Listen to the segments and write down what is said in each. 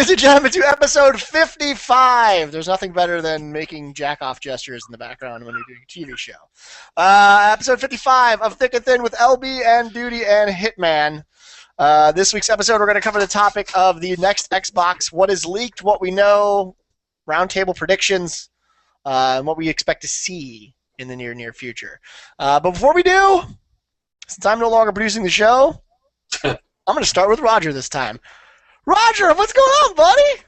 ladies and gentlemen, to episode 55. There's nothing better than making jack-off gestures in the background when you're doing a TV show. Episode 55 of Thick and Thin with LB and Doody and Hitman. This week's episode, we're going to cover the topic of the next Xbox, what is leaked, what we know, roundtable predictions, and what we expect to see in the near future. But before we do, since I'm no longer producing the show, I'm going to start with Roger this time. Roger, what's going on, buddy?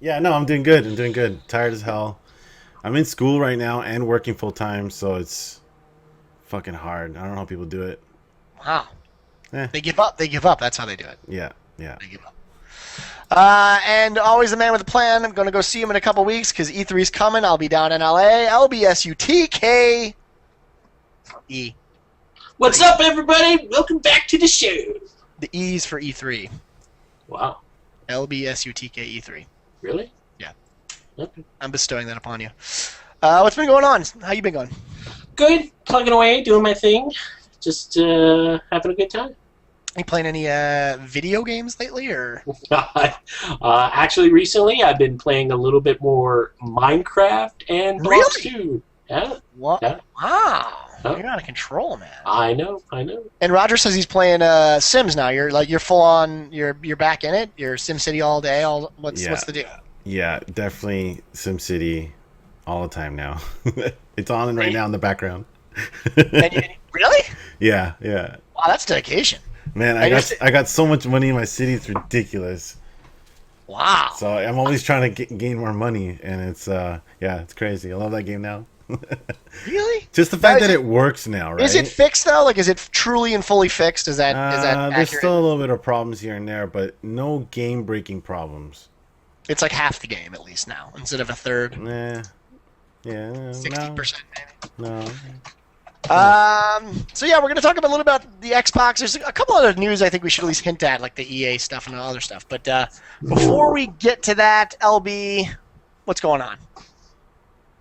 Yeah, no, I'm doing good. Tired as hell. I'm in school right now and working full time, so it's fucking hard. I don't know how people do it. Wow. They give up. That's how they do it. Yeah. They give up. And always the man with a plan. I'm going to go see him in a couple weeks because E3's coming. I'll be down in LA. Lbsutke E. What's up, everybody? Welcome back to the show. The E's for E3. Wow. Lbsutke E3. Really? Yeah. Okay. I'm bestowing that upon you. What's been going on? How you been going? Good. Plugging away, doing my thing. Just having a good time. You playing any video games lately, or? Actually, recently I've been playing a little bit more Minecraft and Blox 2. Yeah. What? Yeah. Wow. Huh? You're out of control, man. I know. And Roger says he's playing Sims now. You're full on. You're back in it. You're SimCity all day. What's the deal? Yeah, definitely SimCity all the time now. It's on right now in the background. Really? Yeah. Wow, that's dedication. Man, I got so much money in my city. It's ridiculous. Wow. So I'm always trying to gain more money, and it's it's crazy. I love that game now. Really? Just the fact that it works now, right? Is it fixed though? Like, is it truly and fully fixed? Is that accurate? There's still a little bit of problems here and there, but no game-breaking problems. It's like half the game at least now, instead of a third. Yeah, 60% maybe. No. So yeah, we're going to talk a little about the Xbox. There's a couple other news I think we should at least hint at, like the EA stuff and other stuff. But before we get to that, LB, what's going on?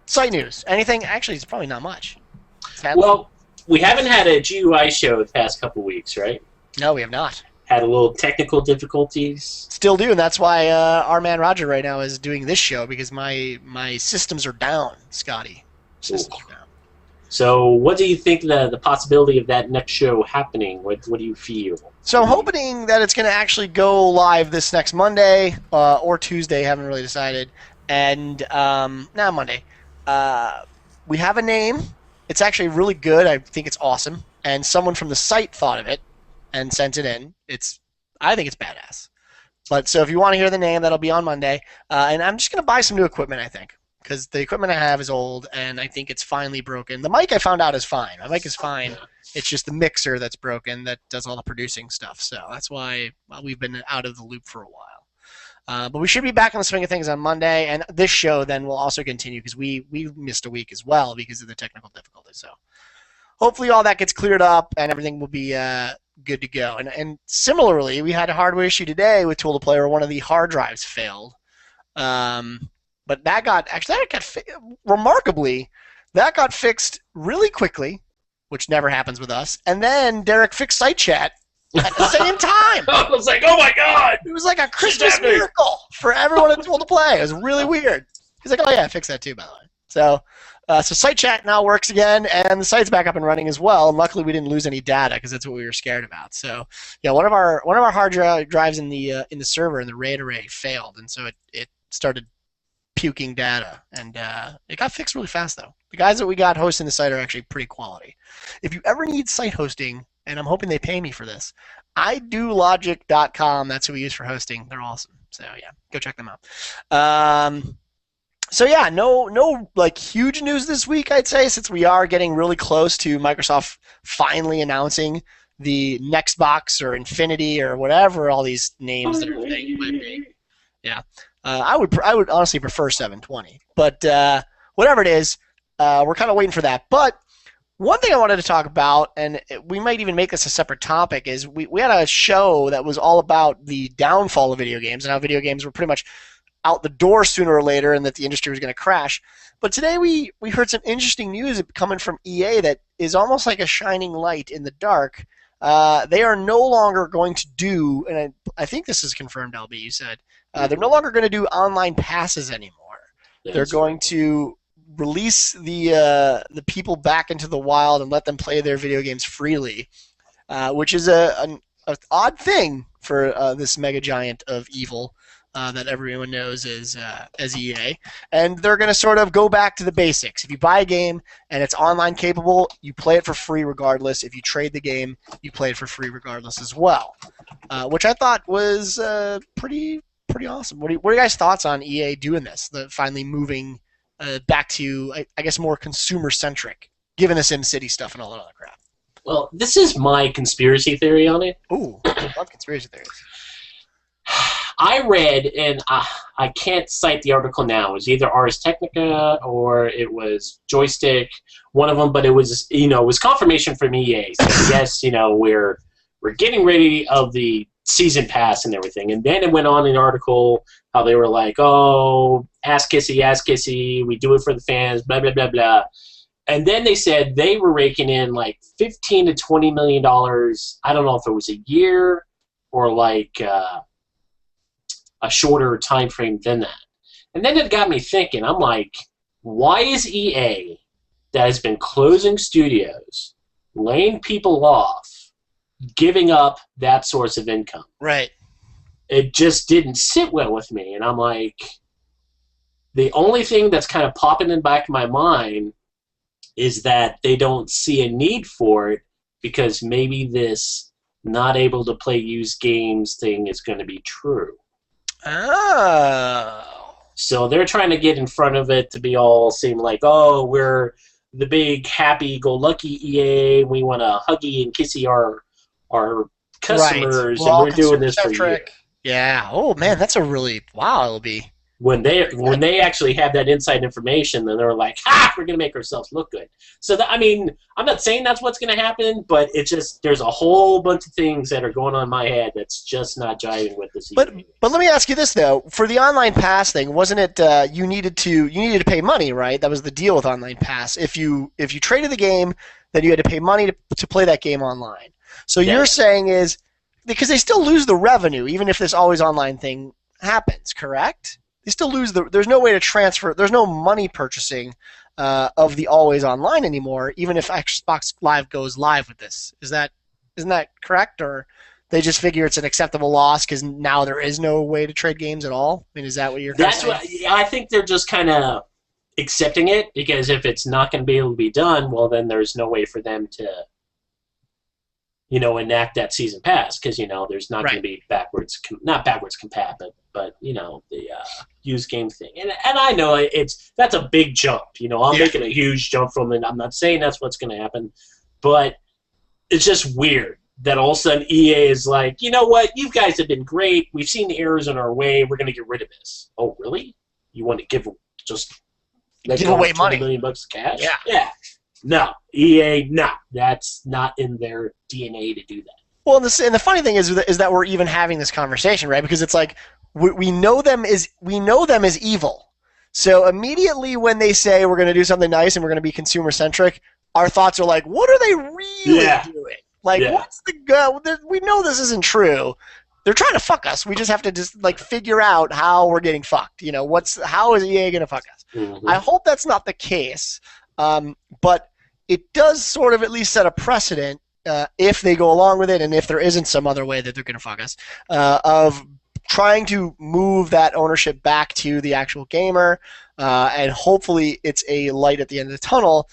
Site news. Anything? Actually, it's probably not much. Sadly. Well, we haven't had a GUI show the past couple weeks, right? No, we have not. Had a little technical difficulties. Still do, and that's why our man Roger right now is doing this show, because my systems are down, Scotty. Systems are down. So what do you think the possibility of that next show happening? What do you feel? So I'm hoping that it's going to actually go live this next Monday or Tuesday. Haven't really decided. And not Monday. We have a name. It's actually really good. I think it's awesome. And someone from the site thought of it and sent it in. I think it's badass. But so if you want to hear the name, that'll be on Monday. And I'm just going to buy some new equipment, I think, because the equipment I have is old, and I think it's finally broken. The mic I found out is fine. My mic is fine. It's just the mixer that's broken that does all the producing stuff. So that's why we've been out of the loop for a while. But we should be back on the swing of things on Monday, and this show then will also continue because we missed a week as well because of the technical difficulties. So hopefully all that gets cleared up and everything will be good to go. And similarly, we had a hardware issue today with Tool to Play where one of the hard drives failed. But remarkably, that got fixed really quickly, which never happens with us. And then Derek fixed Site Chat at the same time. I was like, oh my god! It was like a Christmas miracle for everyone at Tool to Play. It was really weird. He's like, oh yeah, I fixed that too, by the way. So Site Chat now works again, and the site's back up and running as well. And luckily, we didn't lose any data because that's what we were scared about. So yeah, one of our hard drives in the server in the RAID array failed, and so it started puking data, and it got fixed really fast though. The guys that we got hosting the site are actually pretty quality. If you ever need site hosting, and I'm hoping they pay me for this, iDoLogic.com. That's who we use for hosting. They're awesome. So yeah, go check them out. So yeah, no like huge news this week, I'd say, since we are getting really close to Microsoft finally announcing the next box or Infinity or whatever all these names that are vague might be. Yeah. I would honestly prefer 720, but whatever it is, we're kind of waiting for that. But one thing I wanted to talk about, and we might even make this a separate topic, is we had a show that was all about the downfall of video games and how video games were pretty much out the door sooner or later and that the industry was going to crash. But today we heard some interesting news coming from EA that is almost like a shining light in the dark. they are no longer going to do, and I think this is confirmed, LB, you said, they're no longer going to do online passes anymore. They're going to release the people back into the wild and let them play their video games freely, which is an odd thing for this mega giant of evil that everyone knows as EA. And they're going to sort of go back to the basics. If you buy a game and it's online capable, you play it for free regardless. If you trade the game, you play it for free regardless as well, which I thought was pretty awesome. What are you guys' thoughts on EA doing this, finally moving back to, I guess, more consumer-centric, given the SimCity stuff and all that other crap? Well, this is my conspiracy theory on it. Ooh, I love conspiracy theories. I read, and I can't cite the article now. It was either Ars Technica or it was Joystick, one of them. But it was, it was confirmation from EA. So yes, we're getting ready of the season pass and everything. And then it went on in an article how they were like, oh, ass kissy, we do it for the fans, blah blah blah blah. And then they said they were raking in like $15 to $20 million. I don't know if it was a year or like a shorter time frame than that. And then it got me thinking. I'm like, why is EA, that has been closing studios, laying people off, giving up that source of income? Right. It just didn't sit well with me. And I'm like, the only thing that's kind of popping in the back of my mind is that they don't see a need for it because maybe this not able to play used games thing is going to be true. Oh. So they're trying to get in front of it to be all seem like, oh, we're the big happy-go-lucky EA. We want to huggy and kissy our customers, right. and we're doing this for you. Yeah. Oh man, that's a really it'll be. When they actually have that inside information, then they're like, "Ha! We're gonna make ourselves look good." So I'm not saying that's what's gonna happen, but it's just there's a whole bunch of things that are going on in my head that's just not jiving with this. But let me ask you this though: for the online pass thing, wasn't it you needed to pay money, right? That was the deal with online pass. If you traded the game, then you had to pay money to play that game online. So you're saying is because they still lose the revenue even if this always online thing happens, correct? They still lose there's no way to transfer. There's no money purchasing of the always online anymore, even if Xbox Live goes live with this. Isn't that correct? Or they just figure it's an acceptable loss because now there is no way to trade games at all? I mean, is that what you're saying? I think they're just kind of accepting it because if it's not going to be able to be done, well, then there's no way for them to enact that season pass because there's not going to be not backwards compat, but the used game thing, and I know that's a big jump. I'm making a huge jump from it. I'm not saying that's what's going to happen, but it's just weird that all of a sudden EA is like, you know what, you guys have been great. We've seen the errors in our way. We're going to get rid of this. Oh, really? You want to give away money? $20 million cash? Yeah. No, EA, no. That's not in their DNA to do that. Well, and the funny thing is that we're even having this conversation, right? Because it's like we know them as evil. So immediately when they say we're going to do something nice and we're going to be consumer centric, our thoughts are like, what are they really doing? Like, what's the go? We know this isn't true. They're trying to fuck us. We just have to figure out how we're getting fucked. How is EA going to fuck us? Mm-hmm. I hope that's not the case. But it does sort of at least set a precedent if they go along with it and if there isn't some other way that they're going to fuck us of trying to move that ownership back to the actual gamer and hopefully it's a light at the end of the tunnel.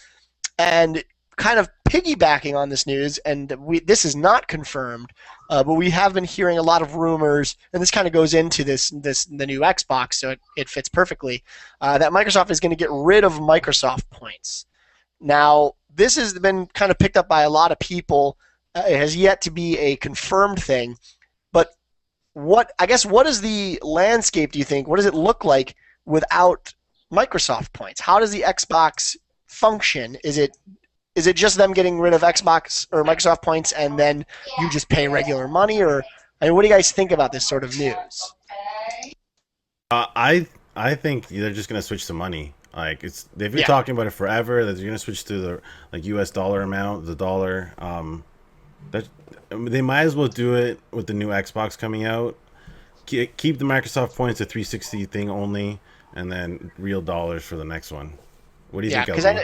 And kind of piggybacking on this news, and this is not confirmed, but we have been hearing a lot of rumors, and this kind of goes into the new Xbox, so it fits perfectly, that Microsoft is going to get rid of Microsoft points. Now, this has been kind of picked up by a lot of people. It has yet to be a confirmed thing, but what is the landscape, do you think? What does it look like without Microsoft points? How does the Xbox function? Is it just them getting rid of Xbox or Microsoft points and then you just pay regular money? Or what do you guys think about this sort of news? I think they're just gonna switch to money. Like they've been talking about it forever. That they're gonna switch to the US dollar amount, the dollar. That they might as well do it with the new Xbox coming out. Keep the Microsoft points, the 360 thing only, and then real dollars for the next one. What do you Yeah, think, because LB?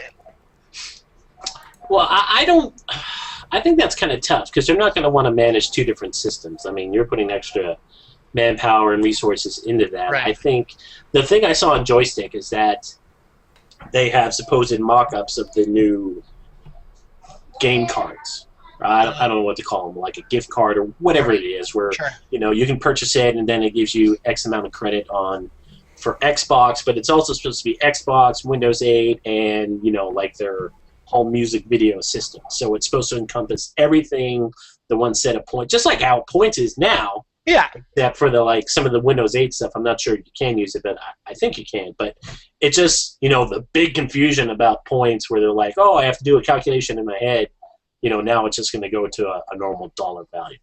Well, I don't. I think that's kind of tough because they're not going to want to manage two different systems. I mean, you're putting extra manpower and resources into that. I right, think the thing I saw on Joystick is that they have supposed mock-ups of the new game cards. I don't know what to call them, like a gift card or whatever it is, where sure. you can purchase it and then it gives you X amount of credit on for Xbox, but it's also supposed to be Xbox, Windows 8, and like their home music video system. So it's supposed to encompass everything, the one set of points, just like how points is now. Yeah, That for the like some of the Windows 8 stuff, I'm not sure you can use it, but I think you can. But it's just the big confusion about points where they're like, oh, I have to do a calculation in my head. Now it's just going to go to a normal dollar value.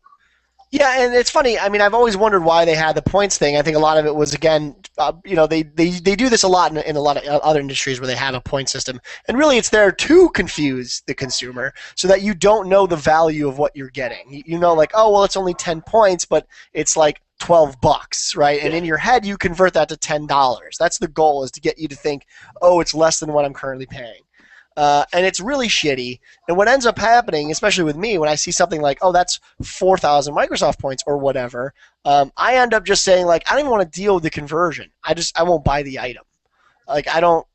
yeah, and it's funny. I mean, I've always wondered why they had the points thing. I think a lot of it was again, they do this a lot in a lot of other industries where they have a point system, and really it's there to confuse the consumer so that you don't know the value of what you're getting. Like, oh well, it's only 10 points, but it's like $12, right? And in your head, you convert that to $10. That's the goal, is to get you to think, oh, it's less than what I'm currently paying. And it's really shitty. And what ends up happening, especially with me, when I see something like, oh, that's 4,000 Microsoft points or whatever, I end up just saying, like, I don't even want to deal with the conversion. I won't buy the item. Like, I don't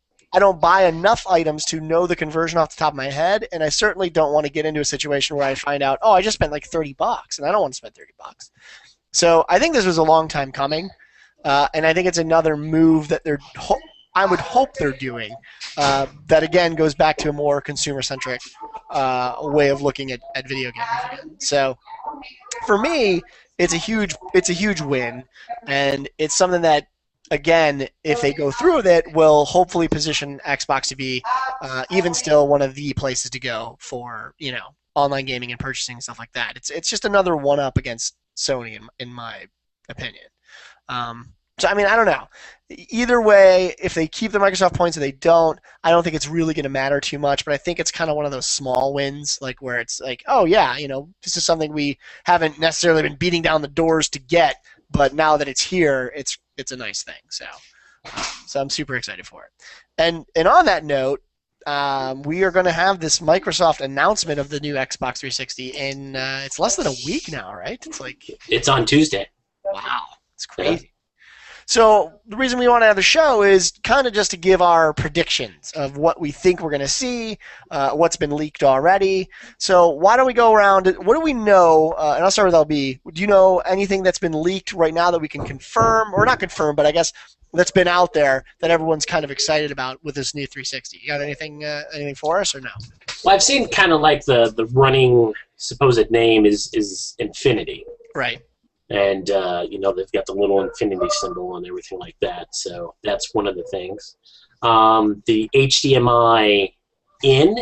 buy enough items to know the conversion off the top of my head, and I certainly don't want to get into a situation where I find out, oh, I just spent like $30, and I don't want to spend $30. So I think this was a long time coming, and I think it's another move that I would hope they're doing, that again goes back to a more consumer-centric way of looking at video games again. So for me, it's a huge win, and it's something that, again, if they go through with it, will hopefully position Xbox to be even still one of the places to go for online gaming and purchasing and stuff like that. It's just another one up against Sony in my opinion. So I mean, I don't know. Either way, if they keep the Microsoft points or they don't, I don't think it's really going to matter too much. But I think it's kind of one of those small wins, like where it's like, oh yeah, this is something we haven't necessarily been beating down the doors to get, but now that it's here, it's a nice thing. So I'm super excited for it. And on that note, we are going to have this Microsoft announcement of the new Xbox 360 in it's less than a week now, right? It's like It's on Tuesday. wow, it's crazy. So the reason we want to have the show is kind of just to give our predictions of what we think we're going to see, what's been leaked already. So why don't we go around? What do we know? And I'll start with LB. Do you know anything that's been leaked right now that we can confirm, or not confirm, but I guess that's been out there that everyone's kind of excited about with this new 360? You got anything for us or no? Well, I've seen kind of like the running supposed name is Infinity. Right. And they've got the little infinity symbol and everything like that. So that's one of the things. The HDMI in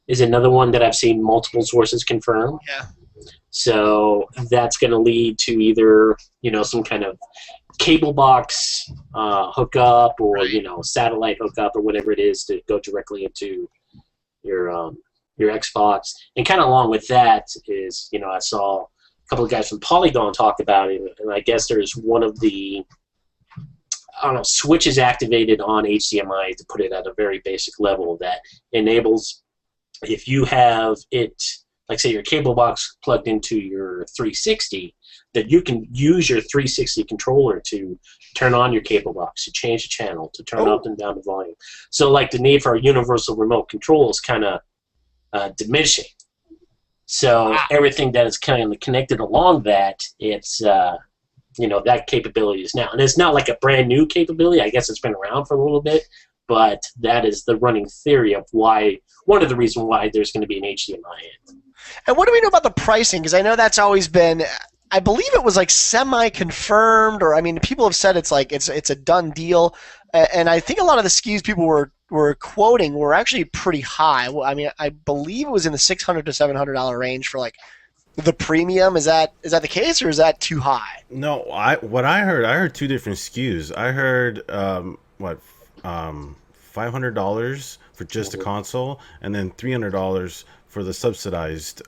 is another one that I've seen multiple sources confirm. Yeah. So that's going to lead to either some kind of cable box hookup, or right. Satellite hookup, or whatever it is, to go directly into your Xbox. And kind of along with that is I saw couple of guys from Polygon talk about it, and I guess there's one of the switches activated on HDMI, to put it at a very basic level, that enables, if you have it, like say your cable box plugged into your 360, that you can use your 360 controller to turn on your cable box, to change the channel, to turn up and down the volume. So like the need for a universal remote control is kind of diminishing. So everything that is kind of connected along that, it's that capability is now, and it's not like a brand new capability. I guess it's been around for a little bit, but that is the running theory of one of the reasons why there's going to be an HDMI in. And what do we know about the pricing? Because I know that's always been, I believe it was like semi-confirmed, or I mean, people have said it's like it's a done deal, and I think a lot of the SKUs people were quoting were actually pretty high. I mean, I believe it was in the $600 to $700 range for like the premium. Is that the case, or is that too high? No, I heard two different SKUs. I heard $500 for just a console, and then $300 for the subsidized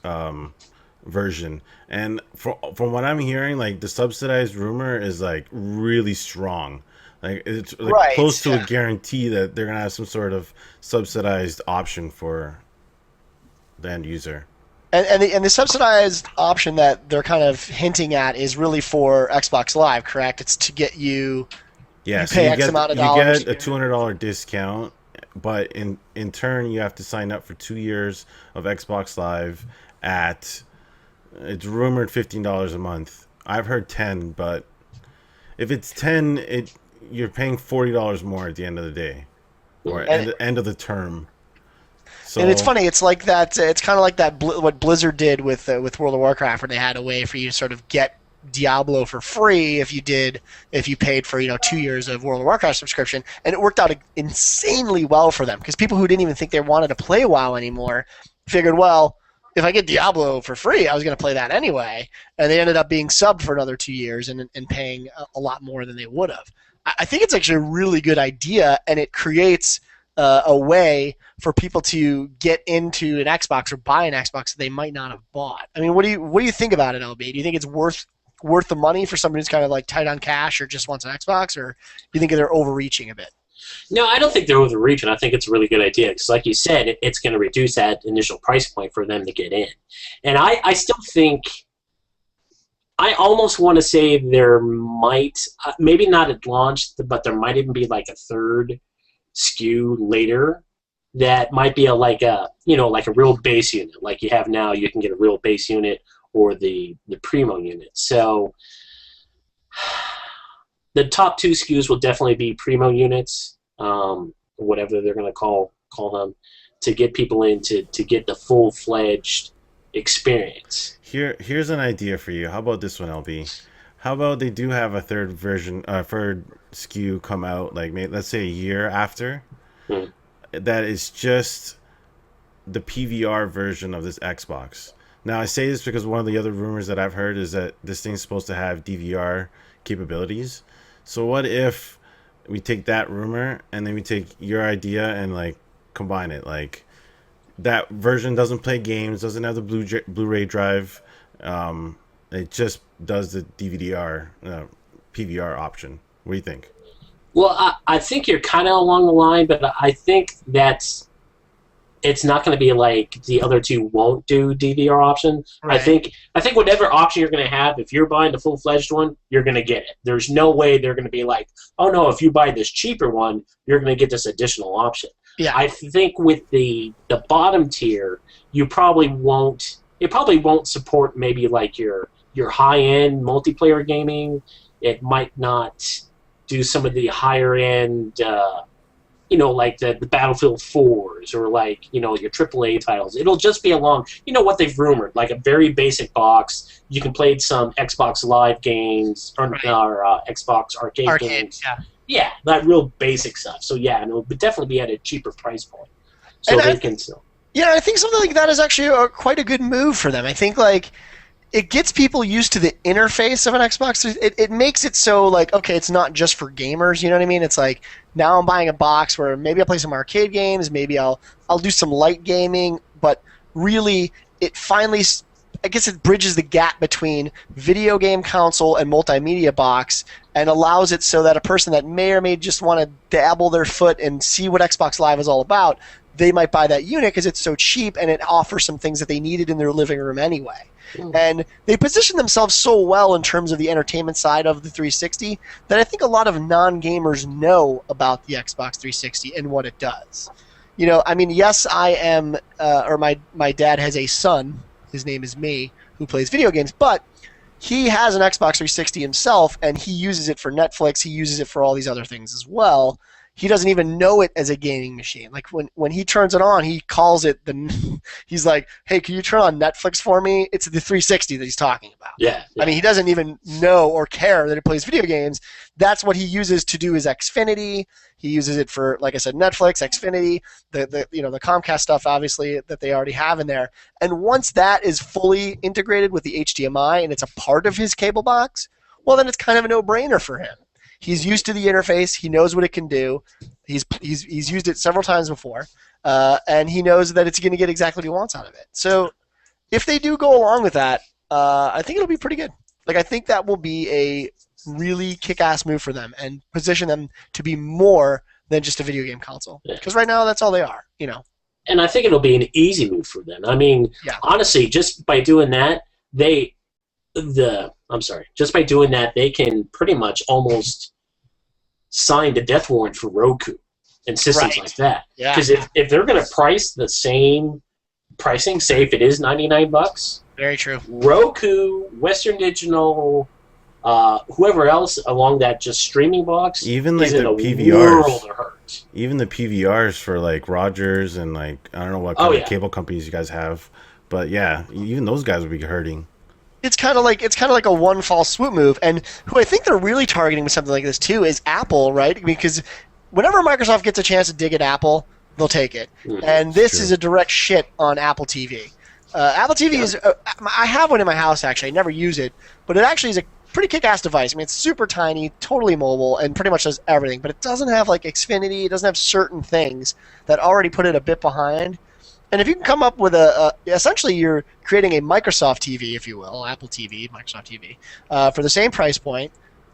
version. And from what I'm hearing, like the subsidized rumor is like really strong. Like it's like close Right. to a guarantee that they're gonna have some sort of subsidized option for the end user. And the subsidized option that they're kind of hinting at is really for Xbox Live, correct? It's to get you Yeah, so pay X amount of you dollars. get a $200 discount, but in turn you have to sign up for 2 years of Xbox Live at it's rumored $15 a month. I've heard 10, but if it's 10, you're paying $40 more at the end of the day, or And, end of the term. and it's So funny. It's like that. It's kind of like that. What Blizzard did with World of Warcraft, where they had a way for you to sort of get Diablo for free if you paid for 2 years of World of Warcraft subscription, and it worked out insanely well for them because people who didn't even think they wanted to play WoW anymore figured, well, if I get Diablo for free, I was going to play that anyway, and they ended up being subbed for another 2 years and paying a lot more than they would have. I think it's actually a really good idea, and it creates a way for people to get into an Xbox or buy an Xbox that they might not have bought. I mean, what do you think about it, LB? Do you think it's worth the money for somebody who's kind of like tight on cash or just wants an Xbox, or do you think they're overreaching a bit? No, I don't think they're overreaching. I think it's a really good idea because, like you said, it's going to reduce that initial price point for them to get in. And I still think, I almost want to say there might, maybe not at launch, but there might even be like a third SKU later that might be like a real base unit. Like you have now, you can get a real base unit or the Primo unit. So the top two SKUs will definitely be Primo units, whatever they're going to call them, to get people in to get the full-fledged experience. here's an idea for you. How about this one, LB? How about they do have a third SKU come out, like let's say a year after, Hmm. that is just the PVR version of this Xbox. Now I say this because one of the other rumors that I've heard is that this thing's supposed to have DVR capabilities. So what if we take that rumor and then we take your idea and like combine it? Like that version doesn't play games, doesn't have the Blu-ray drive. It just does the DVDR PVR option. What do you think? Well, I think you're kind of along the line, but I think that's it's not going to be like the other two won't do DVR option. Right. I think whatever option you're going to have, if you're buying the full-fledged one, you're going to get it. There's no way they're going to be like, oh no, if you buy this cheaper one, you're going to get this additional option. Yeah. I think with the bottom tier, you probably won't. It probably won't support maybe like your high-end multiplayer gaming. It might not do some of the higher-end. Like the Battlefield 4s or like, your AAA titles. It'll just be along, what they've rumored, like a very basic box. You can play some Xbox Live games or Xbox arcade games. Yeah. Yeah, that real basic stuff. So yeah, and it'll definitely be at a cheaper price point. So And they can still. Yeah, I think something like that is actually quite a good move for them. I think like it gets people used to the interface of an Xbox. It makes it so like, okay, it's not just for gamers. You know what I mean? It's like now I'm buying a box where maybe I'll play some arcade games, maybe I'll do some light gaming, but really it finally, I guess it bridges the gap between video game console and multimedia box and allows it so that a person that may or may just want to dabble their foot and see what Xbox Live is all about, they might buy that unit because it's so cheap and it offers some things that they needed in their living room anyway. And they position themselves so well in terms of the entertainment side of the 360 that I think a lot of non-gamers know about the Xbox 360 and what it does. I mean, yes, I am, or my dad has a son, his name is me, who plays video games, but he has an Xbox 360 himself, and he uses it for Netflix, he uses it for all these other things as well. He doesn't even know it as a gaming machine. Like when he turns it on, he calls it he's like, "Hey, can you turn on Netflix for me?" It's the 360 that he's talking about. Yeah. I mean, he doesn't even know or care that it plays video games. That's what he uses to do his Xfinity. He uses it for, like I said, Netflix, Xfinity, the Comcast stuff, obviously, that they already have in there. And once that is fully integrated with the HDMI and it's a part of his cable box, well, then it's kind of a no-brainer for him. He's used to the interface. He knows what it can do. He's used it several times before, and he knows that it's going to get exactly what he wants out of it. So if they do go along with that, I think it'll be pretty good. Like, I think that will be a really kick-ass move for them and position them to be more than just a video game console. Because right now, that's all they are, you know. And I think it'll be an easy move for them. I mean, honestly, just by doing that, just by doing that, they can pretty much almost sign the death warrant for Roku and systems like that. Because if they're going to price the same pricing, say if it is $99, very true. Roku, Western Digital, whoever else along that just streaming box, even like is the in a PVRs, world of hurt. Even the PVRs for like Rogers and like I don't know what kind of cable companies you guys have, but yeah, even those guys would be hurting. It's kind of like a one fall swoop move, and who I think they're really targeting with something like this too is Apple, right? Because whenever Microsoft gets a chance to dig at Apple, they'll take it, and this is a direct shit on Apple TV. Apple TV is I have one in my house actually. I never use it, but it actually is a pretty kick-ass device. I mean, it's super tiny, totally mobile, and pretty much does everything. But it doesn't have like Xfinity. It doesn't have certain things that already put it a bit behind. And if you can come up with essentially you're creating a Microsoft TV, if you will, Apple TV, Microsoft TV, for the same price point,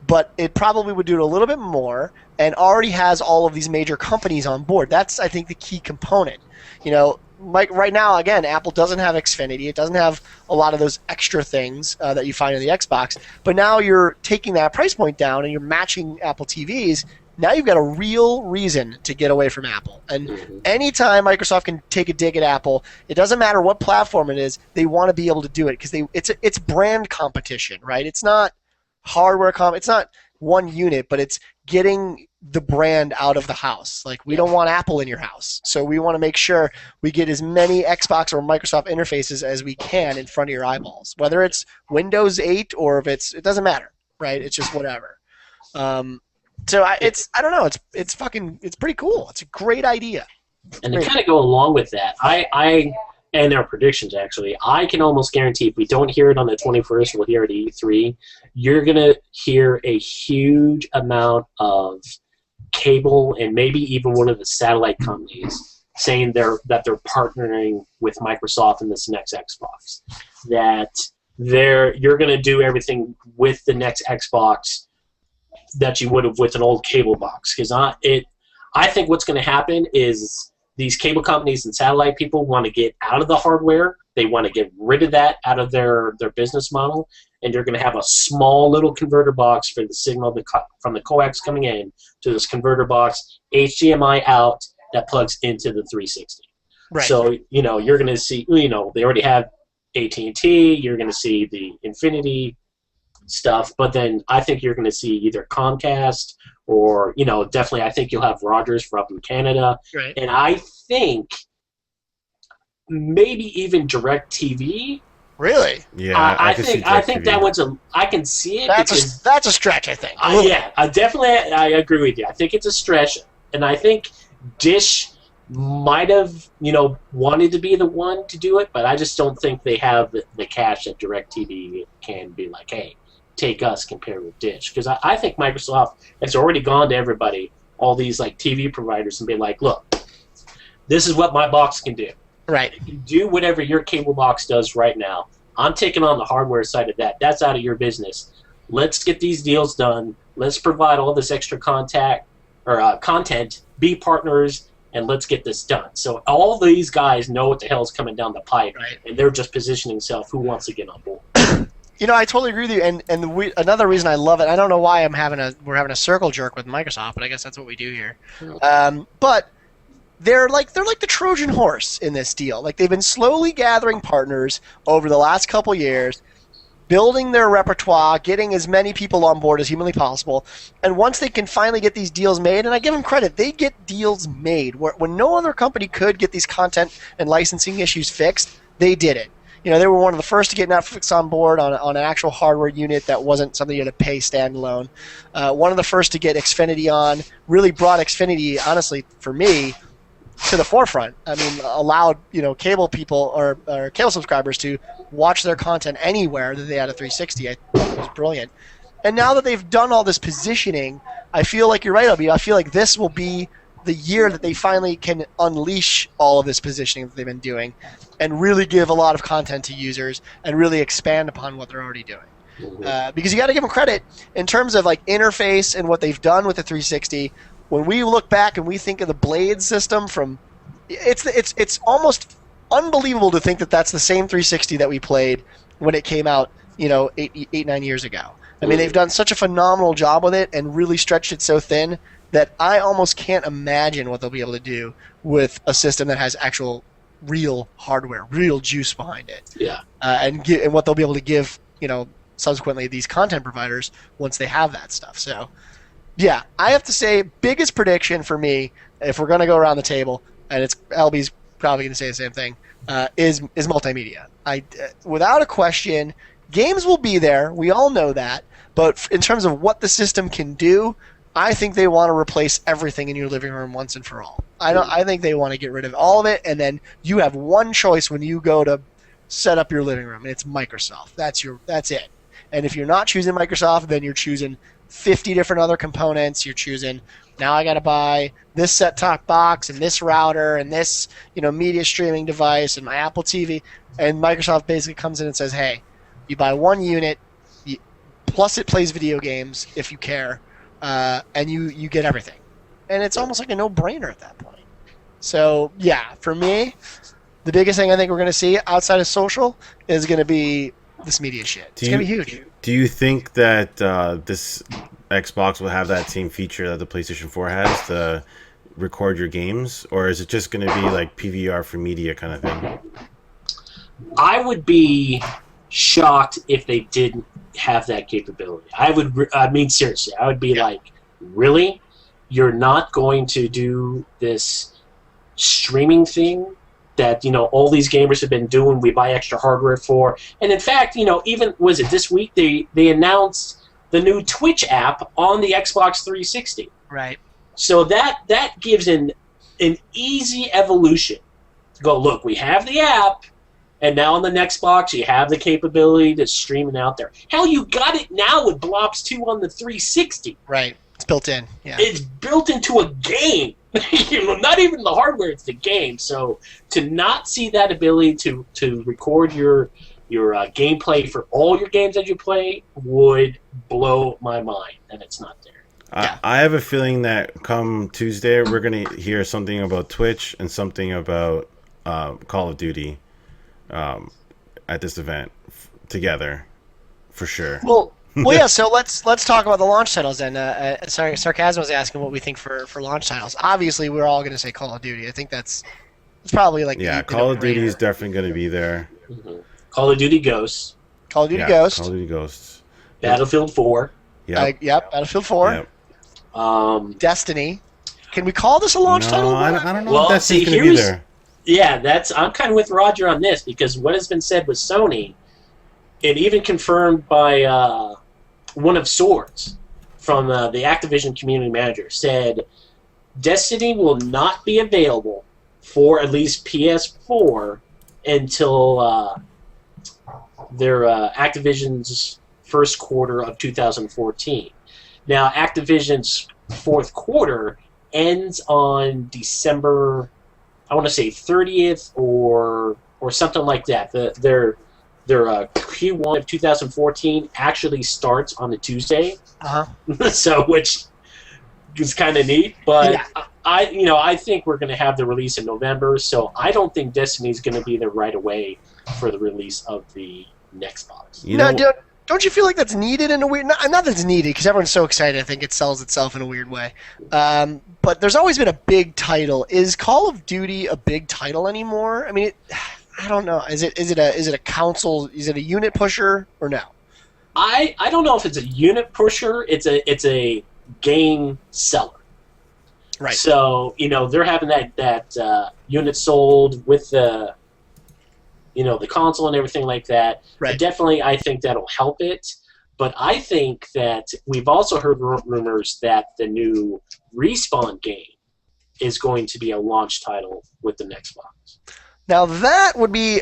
but it probably would do it a little bit more and already has all of these major companies on board. That's, I think, the key component. You know, right now, again, Apple doesn't have Xfinity. It doesn't have a lot of those extra things that you find in the Xbox. But now you're taking that price point down and you're matching Apple TVs. Now you've got a real reason to get away from Apple. And anytime Microsoft can take a dig at Apple, it doesn't matter what platform it is, they want to be able to do it because it's brand competition, right? It's not hardware it's not one unit, but it's getting the brand out of the house. Like, we don't want Apple in your house. So we want to make sure we get as many Xbox or Microsoft interfaces as we can in front of your eyeballs. Whether it's Windows 8 or if it doesn't matter, right? It's just whatever. So I don't know. It's pretty cool. It's a great idea. And to kind of go along with that, I and our predictions actually, I can almost guarantee if we don't hear it on the 21st, we'll hear it at E3. You're gonna hear a huge amount of cable and maybe even one of the satellite companies saying that they're partnering with Microsoft in this next Xbox. That you're gonna do everything with the next Xbox that you would have with an old cable box. Because I think what's going to happen is these cable companies and satellite people want to get out of the hardware. They want to get rid of that out of their business model, and you're going to have a small little converter box for the signal from the coax coming in to this converter box, HDMI out that plugs into the 360. Right. So, you're going to see, they already have AT&T, you're going to see the Infinity stuff, but then I think you're going to see either Comcast or, definitely I think you'll have Rogers for up in Canada. Right. And I think maybe even DirecTV. Really? Yeah, I think that one's I can see it. That's a stretch, I think. Yeah, I agree with you. I think it's a stretch, and I think Dish might have, wanted to be the one to do it, but I just don't think they have the cash that DirecTV can be like, hey, take us compared with Dish. Because I think Microsoft has already gone to everybody, all these like TV providers, and be like, look, this is what my box can do. Right. You can do whatever your cable box does right now. I'm taking on the hardware side of that. That's out of your business. Let's get these deals done. Let's provide all this extra content, be partners, and let's get this done. So all these guys know what the hell is coming down the pipe, right, and they're just positioning themselves who wants to get on board. I totally agree with you. And another reason I love it, I don't know why we're having a circle jerk with Microsoft, but I guess that's what we do here. But they're like the Trojan horse in this deal. Like, they've been slowly gathering partners over the last couple years, building their repertoire, getting as many people on board as humanly possible. And once they can finally get these deals made, and I give them credit, they get deals made. When no other company could get these content and licensing issues fixed, they did it. They were one of the first to get Netflix on board on an actual hardware unit that wasn't something you had to pay standalone. One of the first to get Xfinity on, really brought Xfinity, honestly, for me, to the forefront. I mean, allowed cable people or cable subscribers to watch their content anywhere that they had a 360. I thought it was brilliant. And now that they've done all this positioning, I feel like you're right, Albie. I feel like this will be the year that they finally can unleash all of this positioning that they've been doing and really give a lot of content to users and really expand upon what they're already doing. Because you got to give them credit in terms of like interface and what they've done with the 360. When we look back and we think of the Blade system from, it's almost unbelievable to think that that's the same 360 that we played when it came out, 9 years ago. I mean, they've done such a phenomenal job with it and really stretched it so thin that I almost can't imagine what they'll be able to do with a system that has actual real hardware, real juice behind it. Yeah. And what they'll be able to give, subsequently these content providers once they have that stuff. So, yeah, I have to say, biggest prediction for me, if we're going to go around the table, and it's LB's probably going to say the same thing, is multimedia. Without a question, games will be there. We all know that. But in terms of what the system can do, I think they want to replace everything in your living room once and for all. I think they want to get rid of all of it, and then you have one choice when you go to set up your living room, and it's Microsoft. That's it. And if you're not choosing Microsoft, then you're choosing 50 different other components. You're choosing, now I got to buy this set-top box and this router and this media streaming device and my Apple TV. And Microsoft basically comes in and says, hey, you buy one unit, plus it plays video games if you care, and you get everything. And it's almost like a no-brainer at that point. So, yeah, for me, the biggest thing I think we're going to see outside of social is going to be this media shit. It's going to be huge. Do you think that this Xbox will have that same feature that the PlayStation 4 has to record your games? Or is it just going to be like PVR for media kind of thing? I would be shocked if they didn't have that capability. Seriously, I would be like, really? You're not going to do this streaming thing that all these gamers have been doing? We buy extra hardware for, and in fact, even was it this week they announced the new Twitch app on the Xbox 360. Right. So that gives an easy evolution. Go look, we have the app. And now on the next box, you have the capability to stream it out there. Hell, you got it now with Blops 2 on the 360. Right. It's built in. Yeah. It's built into a game. Not even the hardware, it's the game. So to not see that ability to record your gameplay for all your games that you play would blow my mind, and it's not there. I have a feeling that come Tuesday, we're going to hear something about Twitch and something about Call of Duty. At this event together, for sure. Well, yeah. So let's talk about the launch titles then. Sarcasm was asking what we think for launch titles. Obviously, we're all going to say Call of Duty. I think it's probably like Call of Duty is definitely going to be there. Mm-hmm. Call of Duty Ghosts. Call of Duty Ghosts. Call of Duty Ghosts. Battlefield 4. Yep. Battlefield 4. Yep. Destiny. Can we call this a launch title? I don't know if Destiny's going to be there. Yeah, I'm kind of with Roger on this, because what has been said with Sony, and even confirmed by one of Swords from the Activision community manager, said Destiny will not be available for at least PS4 until their Activision's first quarter of 2014. Now, Activision's fourth quarter ends on December, I want to say 30th or something like that. Their Q1 of 2014 actually starts on the Tuesday. So, which is kind of neat. But yeah. I think we're going to have the release in November. So I don't think Destiny's going to be there right away for the release of the next box. Don't you feel like that's needed in a weird... Not that it's needed, because everyone's so excited. I think it sells itself in a weird way. But there's always been a big title. Is Call of Duty a big title anymore? I mean, I don't know. Is it a console? Is it a unit pusher or no? I don't know if it's a unit pusher. It's a game seller. Right. So they're having that unit sold with the the console and everything like that. Right. But definitely, I think that'll help it. But I think that we've also heard rumors that the new Respawn game is going to be a launch title with the next box. Now that would be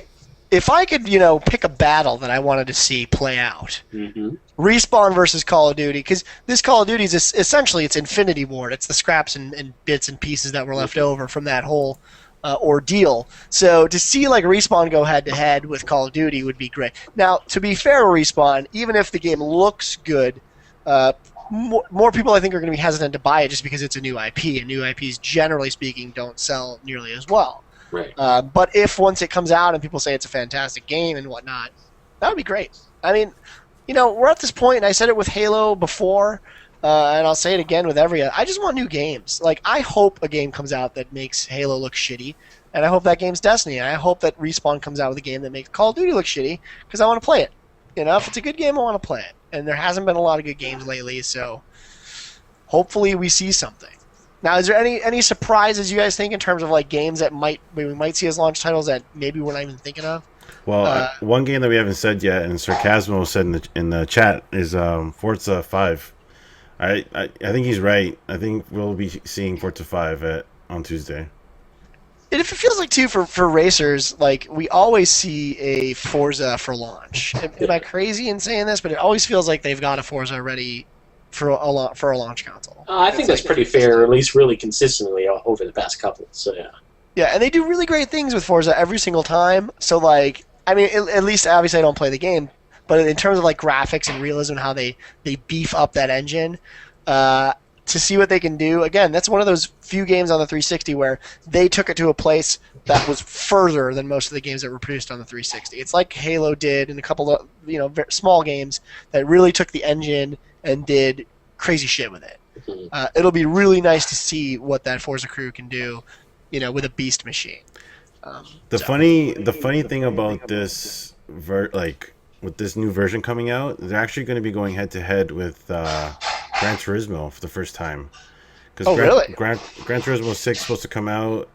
if I could, pick a battle that I wanted to see play out, Mm-hmm. Respawn versus Call of Duty, because this Call of Duty is essentially it's Infinity Ward. It's the scraps and bits and pieces that were left over from that whole ordeal. So to see like Respawn go head to head with Call of Duty would be great. Now, to be fair to Respawn, even if the game looks good, more people I think are going to be hesitant to buy it just because it's a new IP, and new IPs generally speaking don't sell nearly as well. Right. But if once it comes out and people say it's a fantastic game and whatnot, that would be great. I mean, we're at this point, and I said it with Halo before, and I'll say it again with I just want new games. Like, I hope a game comes out that makes Halo look shitty, and I hope that game's Destiny, and I hope that Respawn comes out with a game that makes Call of Duty look shitty, because I want to play it. If it's a good game, I want to play it. And there hasn't been a lot of good games lately, so hopefully we see something. Now, is there any surprises you guys think in terms of like games that we might see as launch titles that maybe we're not even thinking of? Well, one game that we haven't said yet, and Sarcasmo said in the chat, is Forza 5. I think he's right. I think we'll be seeing Forza 5 on Tuesday. And if it feels like too for racers, like we always see a Forza for launch. Am I crazy in saying this? But it always feels like they've got a Forza ready for a launch console. I think that's pretty fair, at least really consistently over the past couple. So yeah. Yeah, and they do really great things with Forza every single time. So like, I mean, at least obviously I don't play the game, but in terms of like graphics and realism and how they beef up that engine, to see what they can do. Again, that's one of those few games on the 360 where they took it to a place that was further than most of the games that were produced on the 360. It's like Halo did, and a couple of very small games that really took the engine and did crazy shit with it. It'll be really nice to see what that Forza crew can do, with a beast machine. The funny thing about this, with this new version coming out, they're actually going to be going head to head with Gran Turismo for the first time. Really? Gran Turismo 6 is supposed to come out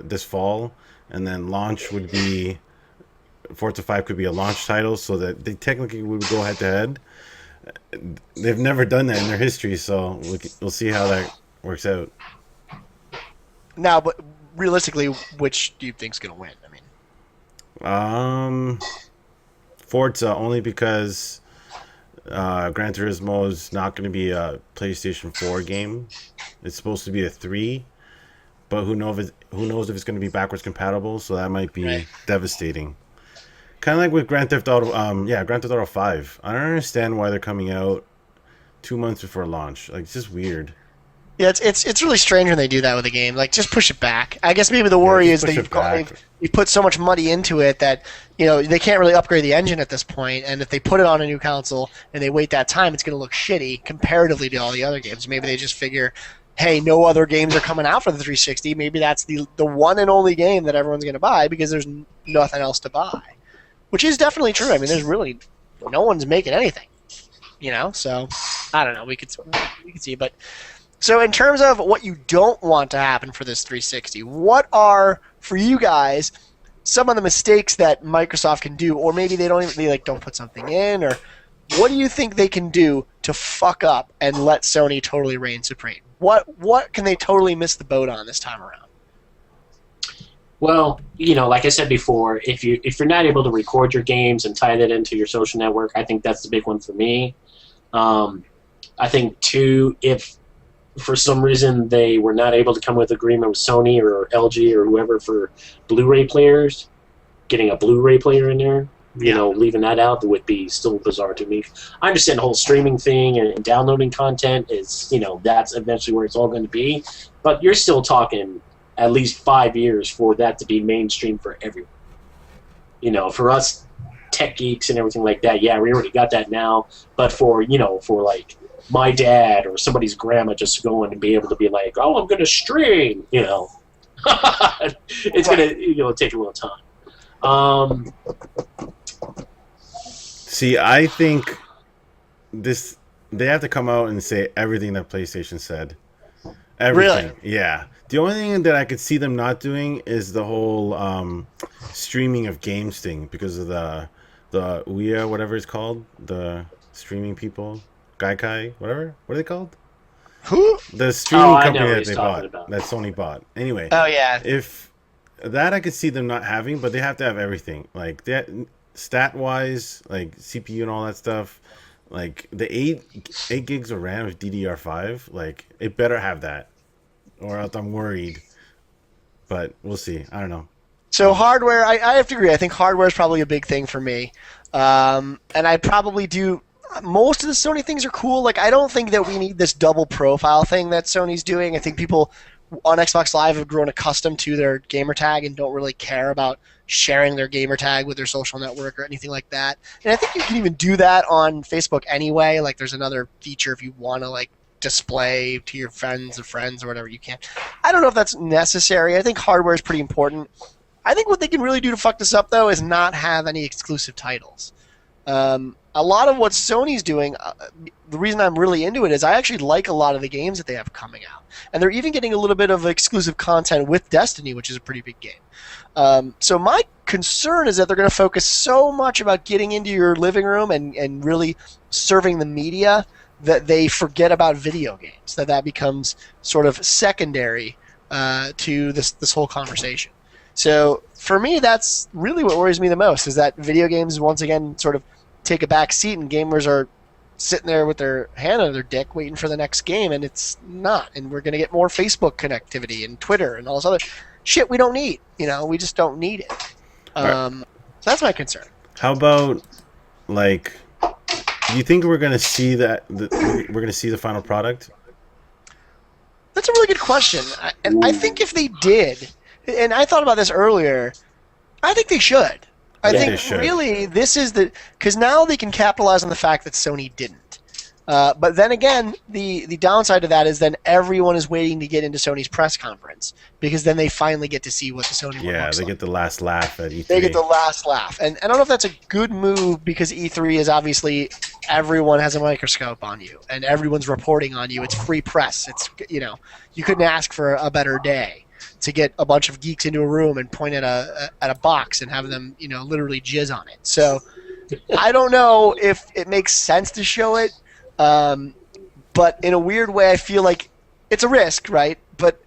this fall, and then launch would be Forza 5 could be a launch title, so that they technically would go head to head. They've never done that in their history, so we'll see how that works out. Now, but realistically, which do you think's going to win? I mean, Forza, only because Gran Turismo is not going to be a PlayStation 4 game. It's supposed to be a 3, but who knows if it's going to be backwards compatible? So that might be devastating. Kind of like with Grand Theft Auto, Grand Theft Auto 5. I don't understand why they're coming out 2 months before launch. Like, it's just weird. Yeah, it's really strange when they do that with a game. Like, just push it back. I guess maybe the worry is that you've put so much money into it that they can't really upgrade the engine at this point. And if they put it on a new console and they wait that time, it's going to look shitty comparatively to all the other games. Maybe they just figure, hey, no other games are coming out for the 360. Maybe that's the one and only game that everyone's going to buy because there's nothing else to buy, which is definitely true. I mean, there's really no one's making anything, So I don't know. We could see, but. So in terms of what you don't want to happen for this 360, what are, for you guys, some of the mistakes that Microsoft can do, or maybe they don't put something in, or what do you think they can do to fuck up and let Sony totally reign supreme? What can they totally miss the boat on this time around? Well, like I said before, if you're not able to record your games and tie that into your social network, I think that's the big one for me. I think too, if for some reason they were not able to come with agreement with Sony or LG or whoever for Blu-ray players, getting a Blu-ray player in there, leaving that out would be still bizarre to me. I understand the whole streaming thing and downloading content is, that's eventually where it's all going to be, but you're still talking at least 5 years for that to be mainstream for everyone. For us tech geeks and everything like that, yeah, we already got that now, but for like my dad or somebody's grandma just going and be able to be like, oh, I'm going to stream, it's going to take a little time. See, I think they have to come out and say everything that PlayStation said. Everything. Really? Yeah. The only thing that I could see them not doing is the whole streaming of games thing because of the Ouya, whatever it's called, the streaming people. Gaikai, whatever. What are they called? Who? The streaming company I know that what they he's bought, talking about. that Sony bought. Anyway. Oh yeah. that I could see them not having, but they have to have everything. Like that, stat wise, like CPU and all that stuff. Like the eight gigs of RAM with DDR5, like it better have that, or else I'm worried. But we'll see. I don't know. So hardware, I have to agree. I think hardware is probably a big thing for me, and I probably do. Most of the Sony things are cool. Like I don't think that we need this double profile thing that Sony's doing. I think people on Xbox Live have grown accustomed to their gamer tag and don't really care about sharing their gamer tag with their social network or anything like that. And I think you can even do that on Facebook anyway. Like there's another feature if you want to like display to your friends of friends or whatever you can. I don't know if that's necessary. I think hardware is pretty important. I think what they can really do to fuck this up though is not have any exclusive titles. A lot of what Sony's doing, the reason I'm really into it is I actually like a lot of the games that they have coming out. And they're even getting a little bit of exclusive content with Destiny, which is a pretty big game. So my concern is that they're going to focus so much about getting into your living room and really serving the media that they forget about video games, that becomes sort of secondary to this whole conversation. So for me, that's really what worries me the most, is that video games once again sort of take a back seat and gamers are sitting there with their hand on their dick waiting for the next game, and it's not. And we're going to get more Facebook connectivity and Twitter and all this other shit we don't need. We just don't need it. So that's my concern. How about, like, do you think we're going to see we're going to see the final product? That's a really good question. And I think if they did, and I thought about this earlier, I think they should. I think really this is because now they can capitalize on the fact that Sony didn't. But then again, the downside to that is then everyone is waiting to get into Sony's press conference because then they finally get to see what the Sony one looks like. Get the last laugh at E3. They get the last laugh. And I don't know if that's a good move because E3 is obviously everyone has a microscope on you and everyone's reporting on you. It's free press. It's you couldn't ask for a better day to get a bunch of geeks into a room and point at a box and have them, literally jizz on it. So I don't know if it makes sense to show it, but in a weird way, I feel like it's a risk, right? But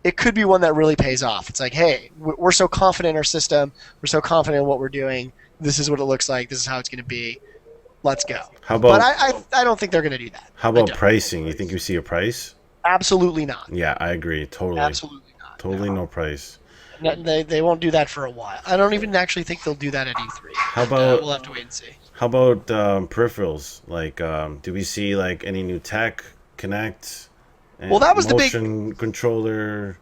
it could be one that really pays off. It's like, hey, we're so confident in our system. We're so confident in what we're doing. This is what it looks like. This is how it's going to be. Let's go. How about? But I don't think they're going to do that. How about pricing? You think you see a price? Absolutely not. Yeah, I agree. Totally. Absolutely. Totally no price. They won't do that for a while. I don't even actually think they'll do that at E3. How about we'll have to wait and see. How about peripherals? Like, do we see like any new tech, Kinect? Well, that was motion controller,